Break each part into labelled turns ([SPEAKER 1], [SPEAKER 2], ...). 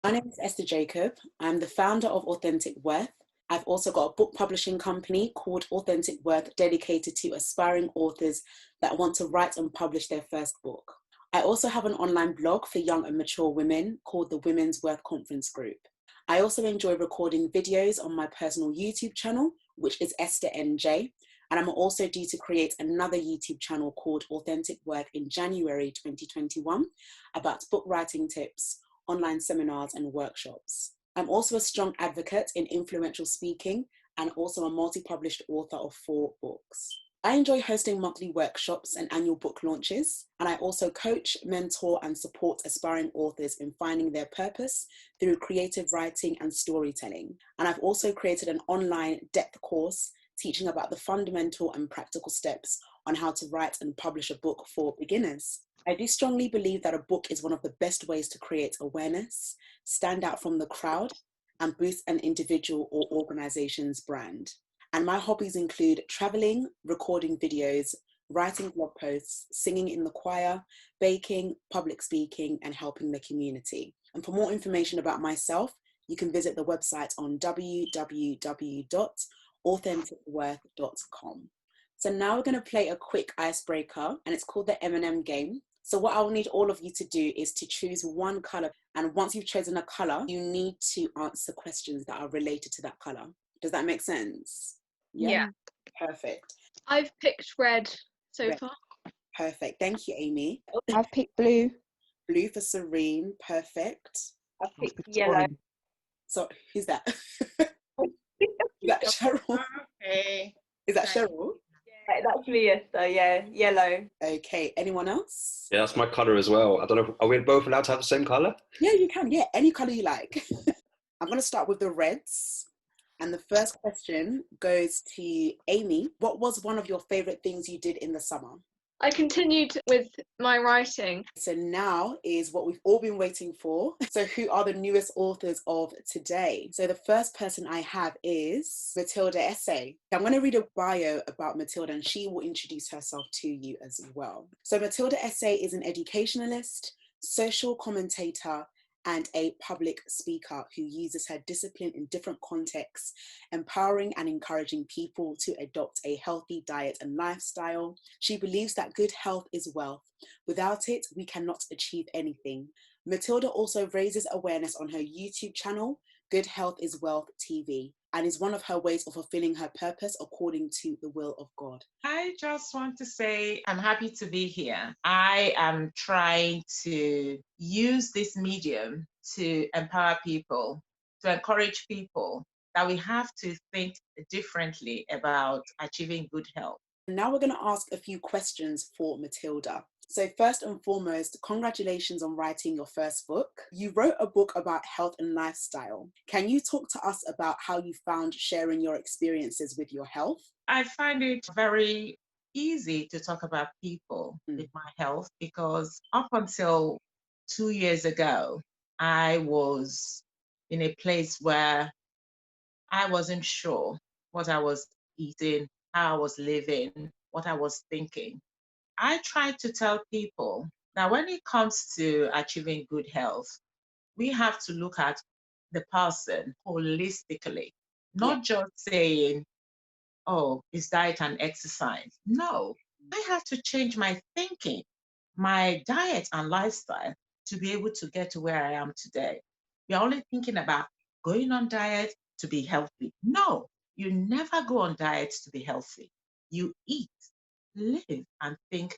[SPEAKER 1] My name is Esther Jacob. I'm the founder of Authentic Worth. I've also got a book publishing company called Authentic Worth, dedicated to aspiring authors that want to write and publish their first book. I also have an online blog for young and mature women called the Women's Worth Conference Group. I also enjoy recording videos on my personal YouTube channel, which is Esther NJ, and I'm also due to create another YouTube channel called Authentic Worth in January 2021 about book writing tips, online seminars and workshops. I'm also a strong advocate in influential speaking and also a multi-published author of 4 books. I enjoy hosting monthly workshops and annual book launches, and I also coach, mentor and support aspiring authors in finding their purpose through creative writing and storytelling. And I've also created an online depth course teaching about the fundamental and practical steps on how to write and publish a book for beginners. I do strongly believe that a book is one of the best ways to create awareness, stand out from the crowd, and boost an individual or organization's brand. And my hobbies include traveling, recording videos, writing blog posts, singing in the choir, baking, public speaking, and helping the community. And for more information about myself, you can visit the website on www.authenticworth.com. So now we're going to play a quick icebreaker, and it's called the M&M game. So what I'll need all of you to do is to choose one colour, and once you've chosen a colour, you need to answer questions that are related to that colour. Does that make sense?
[SPEAKER 2] Yeah.
[SPEAKER 1] Perfect.
[SPEAKER 2] I've picked red so
[SPEAKER 1] Red.
[SPEAKER 2] far.
[SPEAKER 1] Perfect. Thank you, Amy.
[SPEAKER 3] I've picked blue.
[SPEAKER 1] Blue for Serene. Perfect.
[SPEAKER 4] I've picked yellow.
[SPEAKER 1] So who's that? Is that Sheryl?
[SPEAKER 4] Okay.
[SPEAKER 1] Is that Sheryl?
[SPEAKER 4] Yeah, that's me, Esther. Yeah, yellow.
[SPEAKER 1] Okay. Anyone else?
[SPEAKER 5] Yeah, that's my colour as well. I don't know, are we both allowed to have the same colour?
[SPEAKER 1] Yeah, you can. Yeah, any colour you like. I'm going to start with the reds. And the first question goes to Amy. What was one of your favourite things you did in the summer?
[SPEAKER 2] I continued with my writing.
[SPEAKER 1] So now is what we've all been waiting for. So who are the newest authors of today? So the first person I have is Matilda Essay. I'm going to read a bio about Matilda and she will introduce herself to you as well. So Matilda Essay is an educationalist, social commentator, and a public speaker who uses her discipline in different contexts, empowering and encouraging people to adopt a healthy diet and lifestyle. She believes that good health is wealth. Without it, we cannot achieve anything. Matilda also raises awareness on her YouTube channel, Good Health is Wealth TV, and is one of her ways of fulfilling her purpose according to the will of God.
[SPEAKER 6] I just want to say I'm happy to be here. I am trying to use this medium to empower people, to encourage people that we have to think differently about achieving good health.
[SPEAKER 1] Now we're going to ask a few questions for Matilda. So first and foremost, congratulations on writing your first book. You wrote a book about health and lifestyle. Can you talk to us about how you found sharing your experiences with your health?
[SPEAKER 6] I find it very easy to talk about people with my health because up until 2 years ago, I was in a place where I wasn't sure what I was eating, how I was living, what I was thinking. I try to tell people that when it comes to achieving good health, we have to look at the person holistically, not just saying, oh, it's diet and exercise. No, I have to change my thinking, my diet and lifestyle to be able to get to where I am today. You're only thinking about going on diet to be healthy. No, you never go on diet to be healthy. You eat, live, and think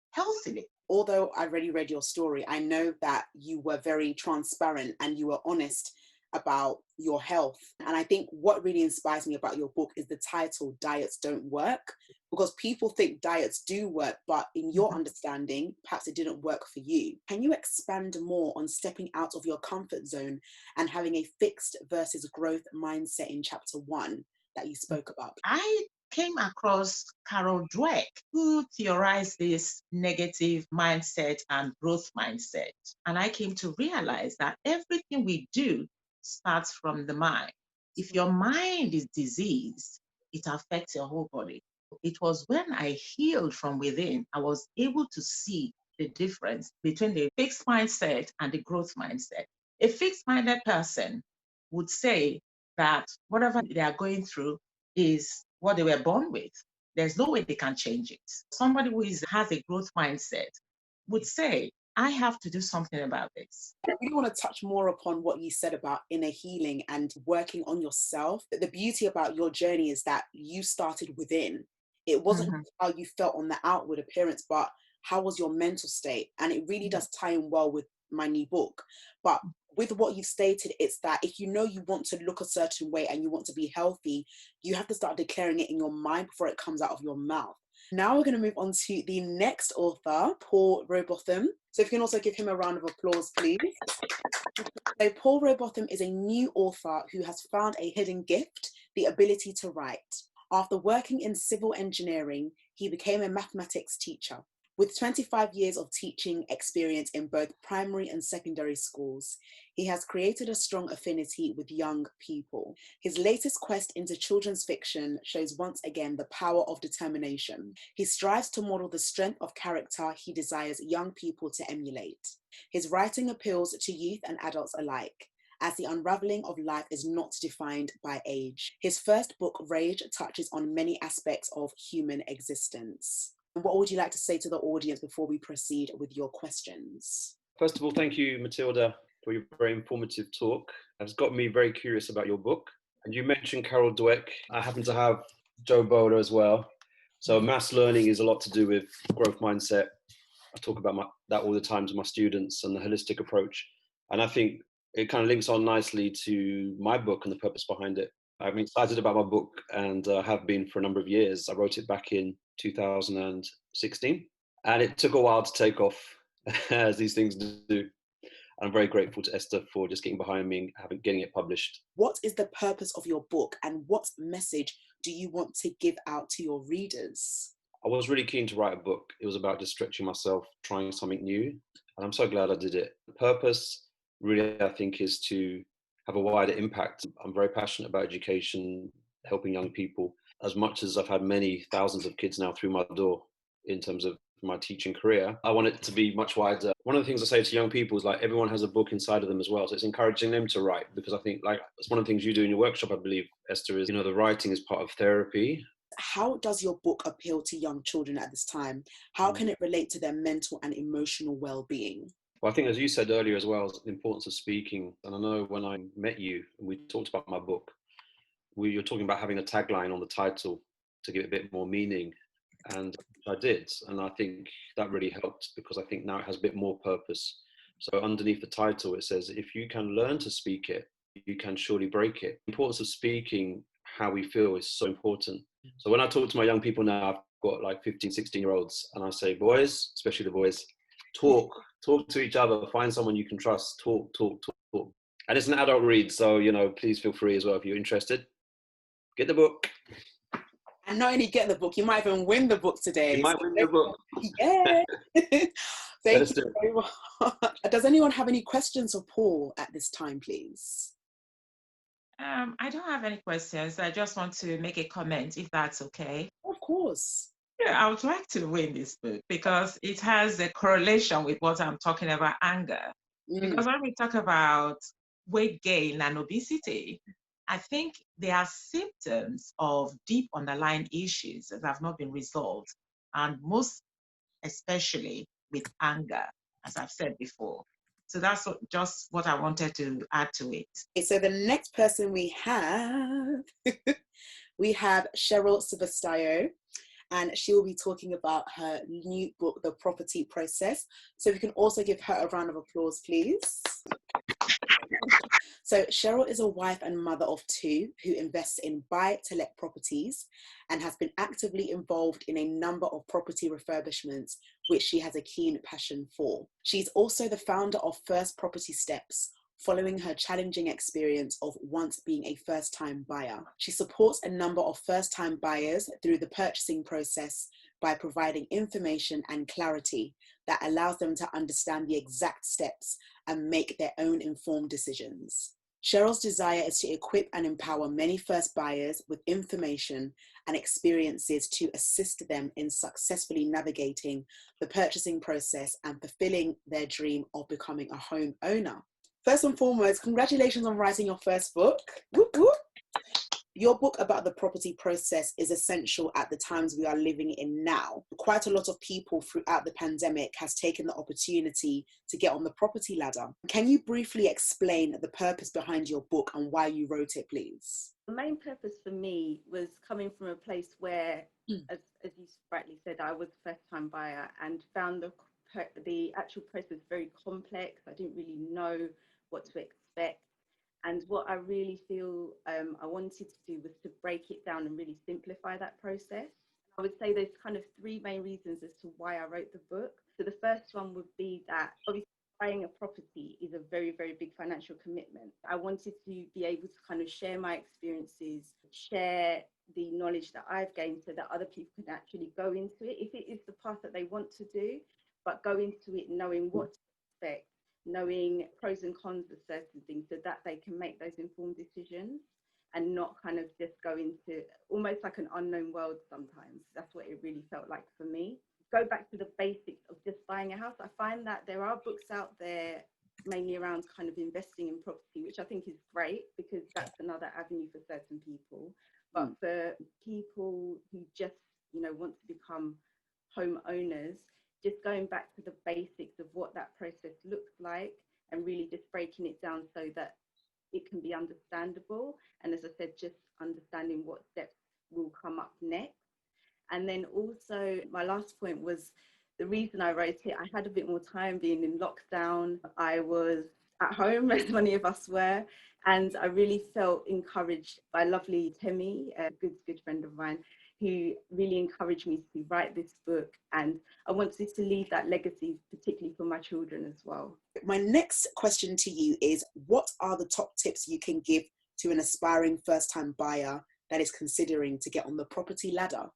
[SPEAKER 6] healthily.
[SPEAKER 1] Although I already read your story, I know that you were very transparent and you were honest about your health. And I think what really inspires me about your book is the title, Diets Don't Work, because people think diets do work, but in your understanding, perhaps it didn't work for you. Can you expand more on stepping out of your comfort zone and having a fixed versus growth mindset in chapter 1 that you spoke about?
[SPEAKER 6] I came across Carol Dweck, who theorized this negative mindset and growth mindset. And I came to realize that everything we do starts from the mind. If your mind is diseased, it affects your whole body. It was when I healed from within, I was able to see the difference between the fixed mindset and the growth mindset. A fixed-minded person would say that whatever they are going through is what they were born with. There's no way they can change it. Somebody who has a growth mindset would say, I have to do something about this.
[SPEAKER 1] I really want to touch more upon what you said about inner healing and working on yourself. The beauty about your journey is that you started within. It wasn't how you felt on the outward appearance, but how was your mental state? And it really does tie in well with my new book. But with what you've stated, it's that if you know you want to look a certain way and you want to be healthy, you have to start declaring it in your mind before it comes out of your mouth. Now we're going to move on to the next author, Paul Robotham. So if you can also give him a round of applause, please. So Paul Robotham is a new author who has found a hidden gift, the ability to write. After working in civil engineering, he became a mathematics teacher. With 25 years of teaching experience in both primary and secondary schools, he has created a strong affinity with young people. His latest quest into children's fiction shows once again the power of determination. He strives to model the strength of character he desires young people to emulate. His writing appeals to youth and adults alike, as the unraveling of life is not defined by age. His first book, Rage, touches on many aspects of human existence. What would you like to say to the audience before we proceed with your questions?
[SPEAKER 5] First of all, thank you, Matilda, for your very informative talk. It's got me very curious about your book. And you mentioned Carol Dweck. I happen to have Joe Bowler as well. So mass learning is a lot to do with growth mindset. I talk about that all the time to my students and the holistic approach. And I think it kind of links on nicely to my book and the purpose behind it. I'm excited about my book and have been for a number of years. I wrote it back in 2016 and it took a while to take off, as these things do. I'm very grateful to Esther for just getting behind me and getting it published.
[SPEAKER 1] What is the purpose of your book and what message do you want to give out to your readers?
[SPEAKER 5] I was really keen to write a book. It was about just stretching myself, trying something new. And I'm so glad I did it. The purpose really, I think, is to have a wider impact. I'm very passionate about education, helping young people. As much as I've had many thousands of kids now through my door in terms of my teaching career, I want it to be much wider. One of the things I say to young people is like everyone has a book inside of them as well. So it's encouraging them to write, because I think like it's one of the things you do in your workshop, I believe, Esther, is, the writing is part of therapy.
[SPEAKER 1] How does your book appeal to young children at this time? How can it relate to their mental and emotional well-being?
[SPEAKER 5] Well, I think, as you said earlier as well, the importance of speaking. And I know when I met you and we talked about my book, you're talking about having a tagline on the title to give it a bit more meaning. And I did. And I think that really helped, because I think now it has a bit more purpose. So underneath the title, it says, if you can learn to speak it, you can surely break it. The importance of speaking how we feel is so important. So when I talk to my young people now, I've got like 15, 16-year-olds, and I say, boys, especially the boys, talk to each other, find someone you can trust, talk. And it's an adult read, so, please feel free as well if you're interested. Get the book.
[SPEAKER 1] And not only get the book, you might even win the book today.
[SPEAKER 5] You might win the book.
[SPEAKER 1] Yeah. Thank you very much. Does anyone have any questions for Paul at this time, please?
[SPEAKER 6] I don't have any questions. I just want to make a comment, if that's okay.
[SPEAKER 1] Of course.
[SPEAKER 6] Yeah, I would like to win this book because it has a correlation with what I'm talking about, anger. Because when we talk about weight gain and obesity, I think they are symptoms of deep underlying issues that have not been resolved, and most especially with anger, as I've said before. So that's just what I wanted to add to it.
[SPEAKER 1] Okay, so the next person we have, we have Cheryl Cebustio, and she will be talking about her new book, The Property Process. So we can also give her a round of applause, please. So Sheryl is a wife and mother of two who invests in buy-to-let properties and has been actively involved in a number of property refurbishments, which she has a keen passion for. She's also the founder of First Property Steps, following her challenging experience of once being a first-time buyer. She supports a number of first-time buyers through the purchasing process by providing information and clarity that allows them to understand the exact steps and make their own informed decisions. Cheryl's desire is to equip and empower many first buyers with information and experiences to assist them in successfully navigating the purchasing process and fulfilling their dream of becoming a home owner. First and foremost, congratulations on writing your first book. Whoop, whoop. Your book about the property process is essential at the times we are living in now. Quite a lot of people throughout the pandemic has taken the opportunity to get on the property ladder. Can you briefly explain the purpose behind your book and why you wrote it, please?
[SPEAKER 3] The main purpose for me was coming from a place where, as you rightly said, I was a first-time buyer and found the actual process very complex. I didn't really know what to expect. And what I really feel I wanted to do was to break it down and really simplify that process. I would say there's kind of three main reasons as to why I wrote the book. So the first one would be that obviously buying a property is a very, very big financial commitment. I wanted to be able to kind of share my experiences, share the knowledge that I've gained so that other people can actually go into it, if it is the path that they want to do, but go into it knowing what to expect, knowing pros and cons of certain things so that they can make those informed decisions and not kind of just go into almost like an unknown world sometimes. That's what it really felt like for me. Go back to the basics of just buying a house. I find that there are books out there mainly around kind of investing in property, which I think is great because that's another avenue for certain people. But for people who just, want to become homeowners, just going back to the basics of what that process looks like and really just breaking it down so that it can be understandable. And as I said, just understanding what steps will come up next. And then also my last point was the reason I wrote it, I had a bit more time being in lockdown. I was at home, as many of us were, and I really felt encouraged by lovely Temi, a good friend of mine, who really encouraged me to write this book. And I wanted to leave that legacy, particularly for my children as well.
[SPEAKER 1] My next question to you is, what are the top tips you can give to an aspiring first-time buyer that is considering to get on the property ladder?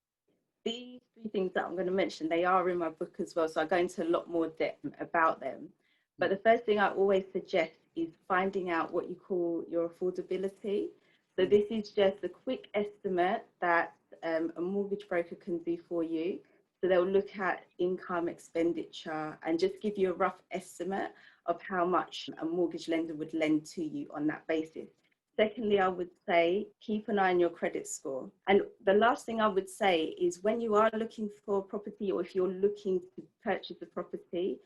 [SPEAKER 3] These three things that I'm going to mention, they are in my book as well, so I go into a lot more depth about them. But the first thing I always suggest is finding out what you call your affordability. So this is just a quick estimate that a mortgage broker can do for you. So they'll look at income, expenditure, and just give you a rough estimate of how much a mortgage lender would lend to you on that basis. Secondly, I would say keep an eye on your credit score. And the last thing I would say is when you are looking for a property, or if you're looking to purchase a property,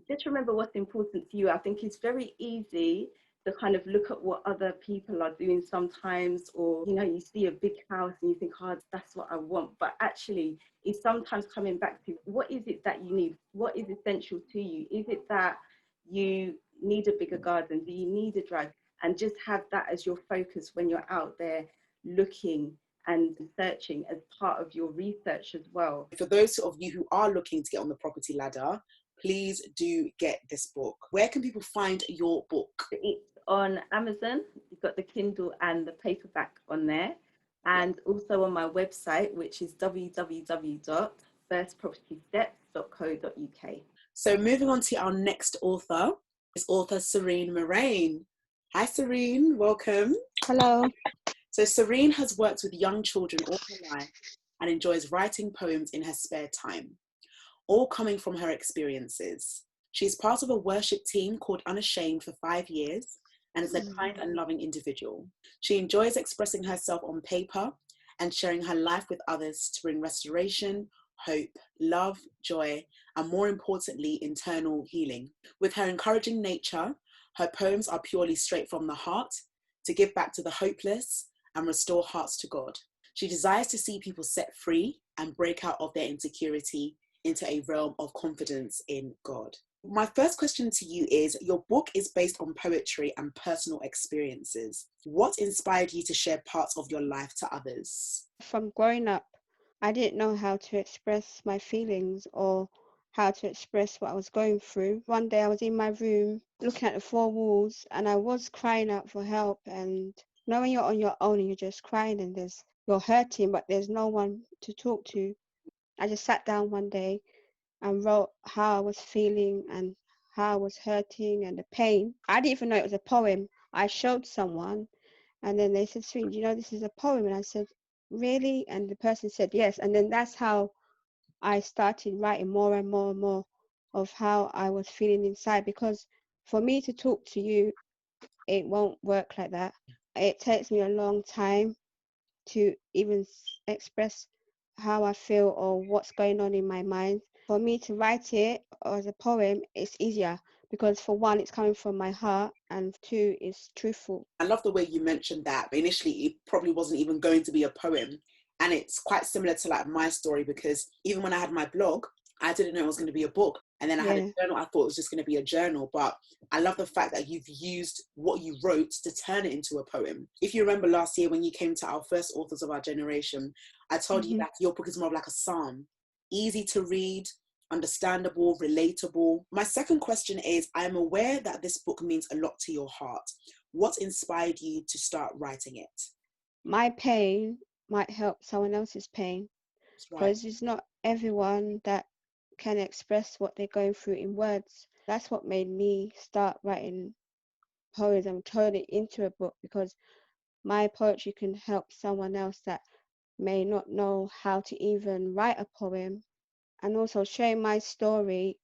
[SPEAKER 3] just remember what's important to you. I think it's very easy to kind of look at what other people are doing sometimes, or you see a big house and you think, oh, that's what I want. But actually, it's sometimes coming back to what is it that you need? What is essential to you? Is it that you need a bigger garden? Do you need a drive? And just have that as your focus when you're out there looking and searching as part of your research as well.
[SPEAKER 1] For those of you who are looking to get on the property ladder, please do get this book. Where can people find your book?
[SPEAKER 3] It's on Amazon. You've got the Kindle and the paperback on there. And also on my website, which is www.firstpropertysteps.co.uk.
[SPEAKER 1] So moving on to our next author is author Serene Moraine. Hi Serene, welcome.
[SPEAKER 7] Hello.
[SPEAKER 1] So Serene has worked with young children all her life and enjoys writing poems in her spare time, all coming from her experiences. She's part of a worship team called Unashamed for 5 years and is a kind and loving individual. She enjoys expressing herself on paper and sharing her life with others to bring restoration, hope, love, joy, and more importantly, internal healing. With her encouraging nature, her poems are purely straight from the heart to give back to the hopeless and restore hearts to God. She desires to see people set free and break out of their insecurity into a realm of confidence in God. My first question to you is, your book is based on poetry and personal experiences. What inspired you to share parts of your life to others?
[SPEAKER 7] From growing up, I didn't know how to express my feelings or how to express what I was going through. One day I was in my room looking at the four walls and I was crying out for help. And knowing you're on your own and you're just crying and you're hurting, but there's no one to talk to. I just sat down one day and wrote how I was feeling and how I was hurting and the pain. I didn't even know it was a poem. I showed someone and then they said, Serene, do you know this is a poem? And I said, really? And the person said yes. And then that's how I started writing more and more and more of how I was feeling inside, because For me to talk to you, it won't work like that. It takes me a long time to even express how I feel or what's going on in my mind. For me to write it as a poem, it's easier because for one, it's coming from my heart, and two, it's truthful.
[SPEAKER 1] I love the way you mentioned that. Initially, it probably wasn't even going to be a poem. And it's quite similar to like my story, because even when I had my blog, I didn't know it was going to be a book. And then I had a journal. I thought it was just going to be a journal. But I love the fact that you've used what you wrote to turn it into a poem. If you remember last year when you came to our first authors of our generation, I told you that your book is more of like a psalm. Easy to read, understandable, relatable. My second question is, I am aware that this book means a lot to your heart. What inspired you to start writing it?
[SPEAKER 7] My pain might help someone else's pain, because it's not everyone that can express what they're going through in words. That's what made me start writing poems and turn it into a book, because my poetry can help someone else that may not know how to even write a poem. And also sharing my story,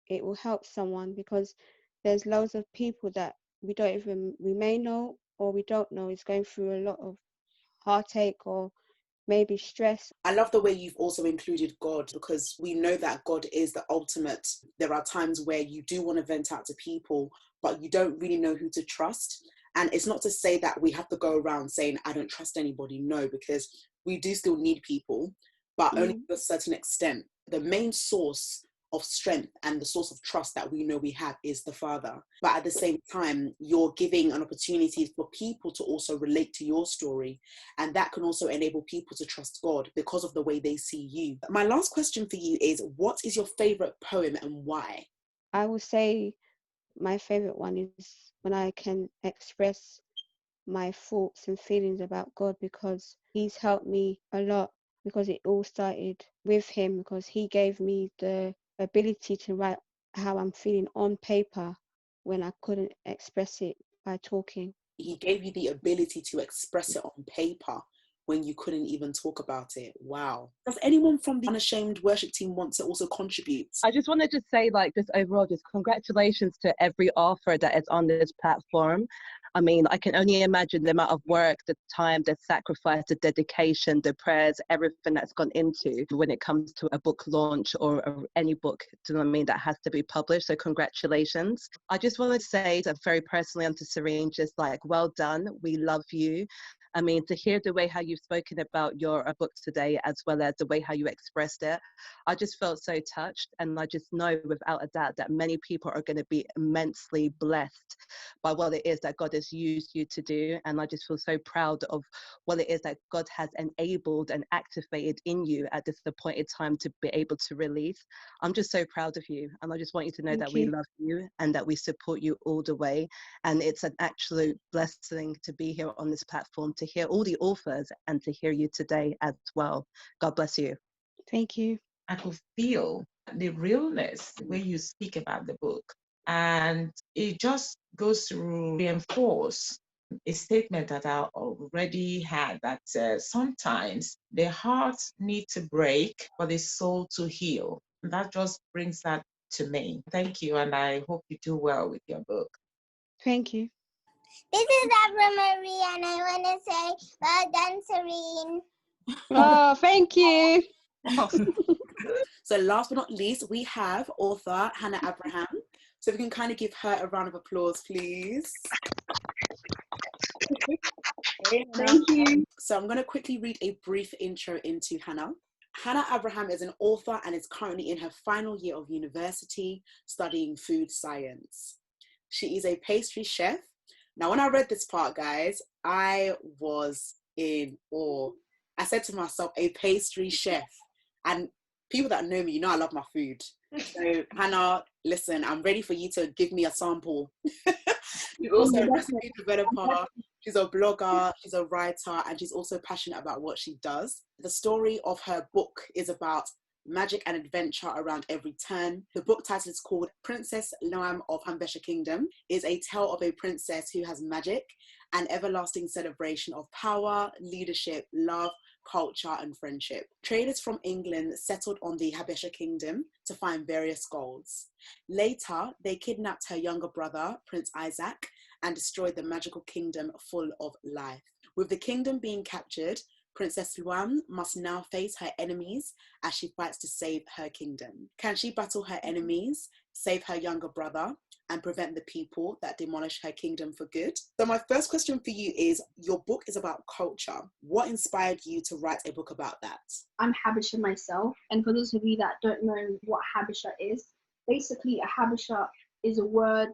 [SPEAKER 7] it will help someone, because there's loads of people that we may know or we don't know is going through a lot of heartache or maybe stress.
[SPEAKER 1] I love the way you've also included God, because we know that God is the ultimate. There are times where you do want to vent out to people, but you don't really know who to trust. And it's not to say that we have to go around saying, I don't trust anybody. No, because we do still need people, but only to a certain extent. The main source of strength and the source of trust that we know we have is the Father. But at the same time, you're giving an opportunity for people to also relate to your story. And that can also enable people to trust God because of the way they see you. My last question for you is, what is your favorite poem and why?
[SPEAKER 7] I would say my favorite one is when I can express my thoughts and feelings about God, because he's helped me a lot, because it all started with him, because he gave me the ability to write how I'm feeling on paper when I couldn't express it by talking.
[SPEAKER 1] He gave you the ability to express it on paper when you couldn't even talk about it. Wow. Does anyone from the Unashamed worship team want to also contribute?
[SPEAKER 8] I just wanted to say, like, just overall, just congratulations to every author that is on this platform. I mean, I can only imagine the amount of work, the time, the sacrifice, the dedication, the prayers, everything that's gone into when it comes to a book launch or any book, do you know what I mean, that has to be published. So congratulations. I just wanted to say that very personally onto Serene, just like, well done. We love you. I mean, to hear the way how you've spoken about your book today, as well as the way how you expressed it, I just felt so touched. And I just know without a doubt that many people are going to be immensely blessed by what it is that God has used you to do. And I just feel so proud of what it is that God has enabled and activated in you at this appointed time to be able to release. I'm just so proud of you. And I just want you to know that we love you and that we support you all the way. And it's an absolute blessing to be here on this platform, to hear all the authors and to hear you today as well. God bless you.
[SPEAKER 7] Thank you.
[SPEAKER 6] I could feel the realness when you speak about the book. And it just goes to reinforce a statement that I already had, that sometimes the heart needs to break for the soul to heal. And that just brings that to me. Thank you, and I hope you do well with your book.
[SPEAKER 7] Thank you.
[SPEAKER 9] This is Abraham, and I want to say, well done, Serene.
[SPEAKER 7] Oh, thank you.
[SPEAKER 1] So last but not least, we have author Hana Abraham. So if we can kind of give her a round of applause, please.
[SPEAKER 7] Thank you.
[SPEAKER 1] So I'm going to quickly read a brief intro into Hana. Hana Abraham is an author and is currently in her final year of university studying food science. She is a pastry chef. Now, when I read this part, guys, I was in awe. I said to myself, a pastry chef. And people that know me, you know I love my food. So, Hana, listen, I'm ready for you to give me a sample. She's also a recipe developer, she's a blogger, she's a writer, and she's also passionate about what she does. The story of her book is about magic and adventure around every turn. The book title is called Princess Lwam of Habesha Kingdom. It is a tale of a princess who has magic, an everlasting celebration of power, leadership, love, culture, and friendship. Traders from England settled on the Habesha kingdom to find various goals. Later, they kidnapped her younger brother, Prince Isaac, and destroyed the magical kingdom full of life. With the kingdom being captured, Princess Lwam must now face her enemies as she fights to save her kingdom. Can she battle her enemies, save her younger brother, and prevent the people that demolish her kingdom for good? So my first question for you is, your book is about culture. What inspired you to write a book about that?
[SPEAKER 10] I'm Habesha myself, and for those of you that don't know what Habesha is, basically a Habesha is a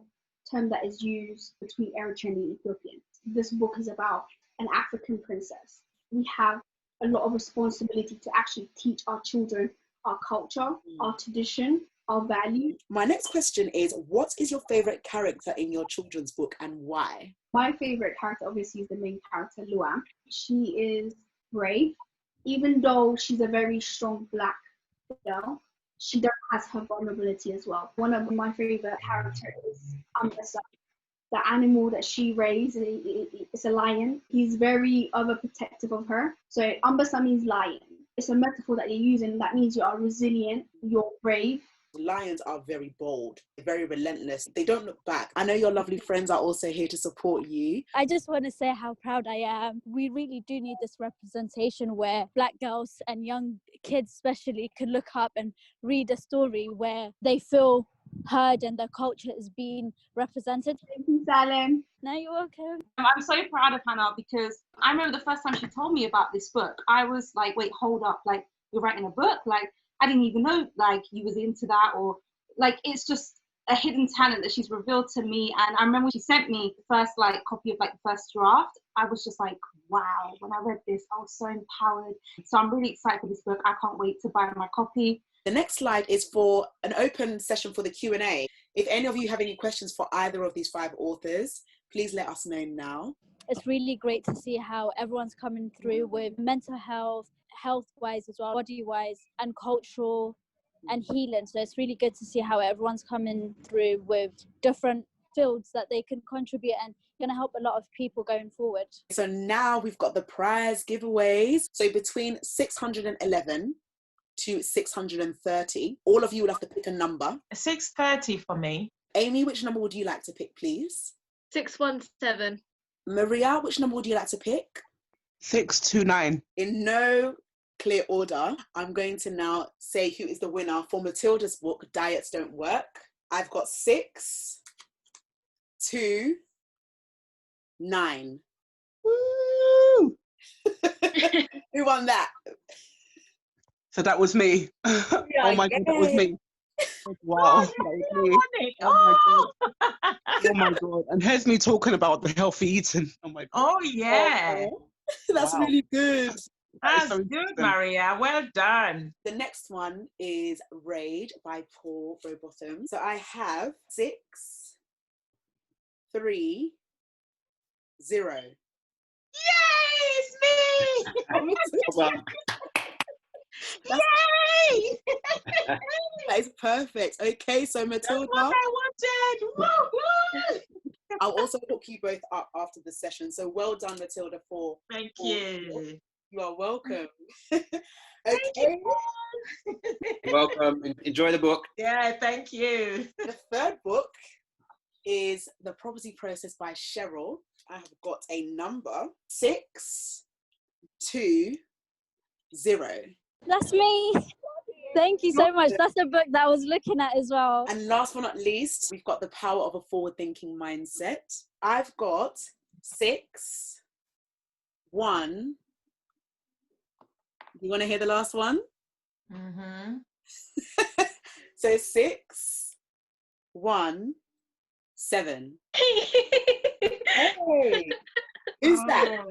[SPEAKER 10] term that is used between Eritrean and Ethiopian. This book is about an African princess. We have a lot of responsibility to actually teach our children our culture, our tradition, our values.
[SPEAKER 1] My next question is, what is your favorite character in your children's book and why?
[SPEAKER 10] My favorite character obviously is the main character, Lwam. She is brave. Even though she's a very strong black girl, she does has her vulnerability as well. One of my favorite characters is Ambassa. The animal that she raised is a lion. He's very overprotective of her. So Ambassa means lion. It's a metaphor that you're using. That means you are resilient, you're brave.
[SPEAKER 1] Lions are very bold, very relentless. They don't look back. I know your lovely friends are also here to support you.
[SPEAKER 11] I just want to say how proud I am. We really do need this representation where Black girls and young kids especially can look up and read a story where they feel heard and their culture is being represented.
[SPEAKER 10] Thank you, Salem.
[SPEAKER 11] No, you're welcome.
[SPEAKER 12] I'm so proud of Hana because I remember the first time she told me about this book, I was like, wait, hold up, like, you're writing a book? Like, I didn't even know, like, you was into that, or, like, it's just a hidden talent that she's revealed to me. And I remember when she sent me the first, like, copy of, like, the first draft, I was just like, wow, when I read this, I was so empowered. So I'm really excited for this book. I can't wait to buy my copy.
[SPEAKER 1] The next slide is for an open session for the Q&A. If any of you have any questions for either of these 5 authors, please let us know now.
[SPEAKER 11] It's really great to see how everyone's coming through with mental health, health-wise as well, body-wise, and cultural and healing. So it's really good to see how everyone's coming through with different fields that they can contribute and going to help a lot of people going forward.
[SPEAKER 1] So now we've got the prize giveaways. So between 611 to 630, all of you will have to pick a number.
[SPEAKER 6] 630 for me.
[SPEAKER 1] Amy, which number would you like to pick, please?
[SPEAKER 2] 617.
[SPEAKER 1] Maria, which number would you like to pick?
[SPEAKER 13] 629.
[SPEAKER 1] In no clear order, I'm going to now say who is the winner for Matilda's book, Diets Don't Work. I've got 6, 2, 9.
[SPEAKER 13] Woo!
[SPEAKER 1] Who won that?
[SPEAKER 13] So that was me. Oh my God, that was me. Wow, that was me. Oh my God. Oh my God. And here's me talking about the healthy eating. Oh my God.
[SPEAKER 6] Oh yeah.
[SPEAKER 1] That's really good.
[SPEAKER 6] That's so good, Maria. Well done.
[SPEAKER 1] The next one is Raid by Paul Robotham. So I have 6, 3, 0.
[SPEAKER 6] Yay, it's me! Yay!
[SPEAKER 1] That is perfect. Okay, so Matilda.
[SPEAKER 6] That's what I wanted. Woo-hoo!
[SPEAKER 1] I'll also hook you both up after the session. So well done, Matilda, for.
[SPEAKER 6] Thank you.
[SPEAKER 1] You are welcome.
[SPEAKER 6] Thank you.
[SPEAKER 5] You're welcome. Enjoy the book.
[SPEAKER 6] Yeah, thank you.
[SPEAKER 1] The third book is The Property Process by Sheryl. I have got a number 6, 2, 0.
[SPEAKER 11] That's me. Thank you so much. That's the book that I was looking at as well.
[SPEAKER 1] And last but not least, we've got The Power of a Forward-Thinking Mindset. I've got 6, 1. You want to hear the last one?
[SPEAKER 6] Mm-hmm.
[SPEAKER 1] So 6, 1, 7. Hey, who's that?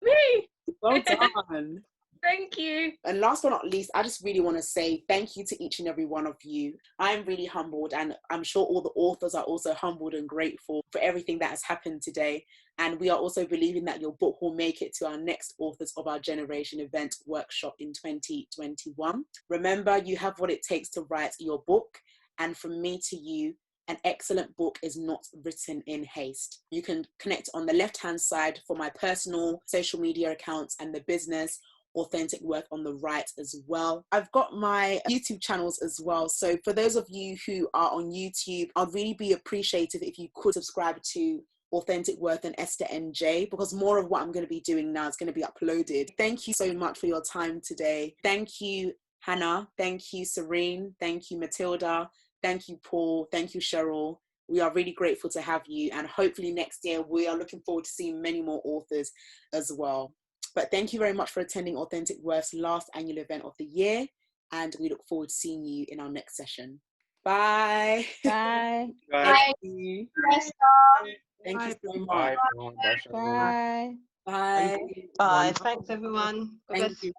[SPEAKER 2] Me.
[SPEAKER 1] Well done.
[SPEAKER 2] Thank you.
[SPEAKER 1] And last but not least, I just really want to say thank you to each and every one of you. I'm really humbled, and I'm sure all the authors are also humbled and grateful for everything that has happened today. And we are also believing that your book will make it to our next Authors of Our Generation event workshop in 2021. Remember, you have what it takes to write your book. And from me to you, an excellent book is not written in haste. You can connect on the left-hand side for my personal social media accounts and the business, Authentic Worth on the right as well. I've got my YouTube channels as well. So for those of you who are on YouTube, I'd really be appreciative if you could subscribe to Authentic Worth and Esther NJ, because more of what I'm going to be doing now is going to be uploaded. Thank you so much for your time today. Thank you, Hana. Thank you, Serene. Thank you, Matilda. Thank you, Paul. Thank you, Sheryl. We are really grateful to have you, and hopefully next year we are looking forward to seeing many more authors as well. But thank you very much for attending Authentic Worth's last annual event of the year, and we look forward to seeing you in our next session. Bye.
[SPEAKER 7] Bye.
[SPEAKER 1] Thank you. Thank you so much.
[SPEAKER 5] Bye.
[SPEAKER 7] Bye.
[SPEAKER 1] Bye.
[SPEAKER 8] Bye. Thanks, everyone.
[SPEAKER 1] Thank you.